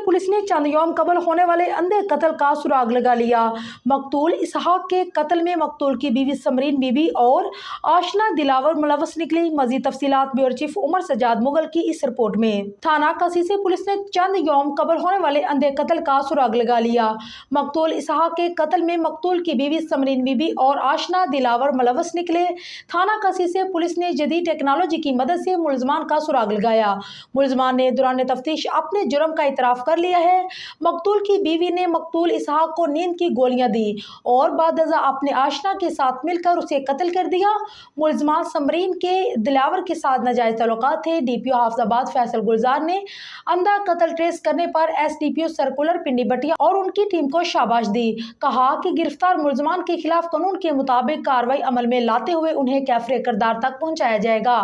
Police ने चंद यौम कबल होने वाले अंधे कत्ल का सुराग लगा लिया। मकतूल इसहाक के कत्ल में मकतूल की बीवी समरीन बीबी और आशना दिलावर मुलव्वस निकली। मजीद तफसीलात ब्यूरो चीफ उमर सजाद मुगल की इस रिपोर्ट में। थाना कसीसे पुलिस ने चंद यौम कबल होने वाले अंधे कत्ल का सुराग लगा लिया। मकतूल इसहाक के कत्ल में मकतूल की बीवी समरीन बीबी और आशना दिलावर मुलव्वस निकले। थाना कसीसे पुलिस ने जदीद टेक्नोलॉजी की मदद से मुलजमान का सुराग लगाया। मुलजमान ने दौरान तफ्तीश अपने जुर्म का इतराफ कर लिया है। मकतूल की बीवी ने मकतूल इसहाक को नींद की गोलियां दी और बादजा अपने आशना के साथ मिलकर उसे कत्ल कर दिया। मुलजमान समरीन के दिलावर के साथ नाजायज ताल्लुकात थे। डीपीओ हाफिजाबाद फैसल गुलजार ने अंधा कत्ल ट्रेस करने पर एसडीपीओ सर्कुलर पिंडी बटिया और उनकी टीम को शाबाश दी। कहा कि गिरफ्तार मुलजमान के खिलाफ कानून के मुताबिक कार्रवाई अमल में लाते हुए उन्हें कैफरे किरदार तक पहुंचाया जाएगा।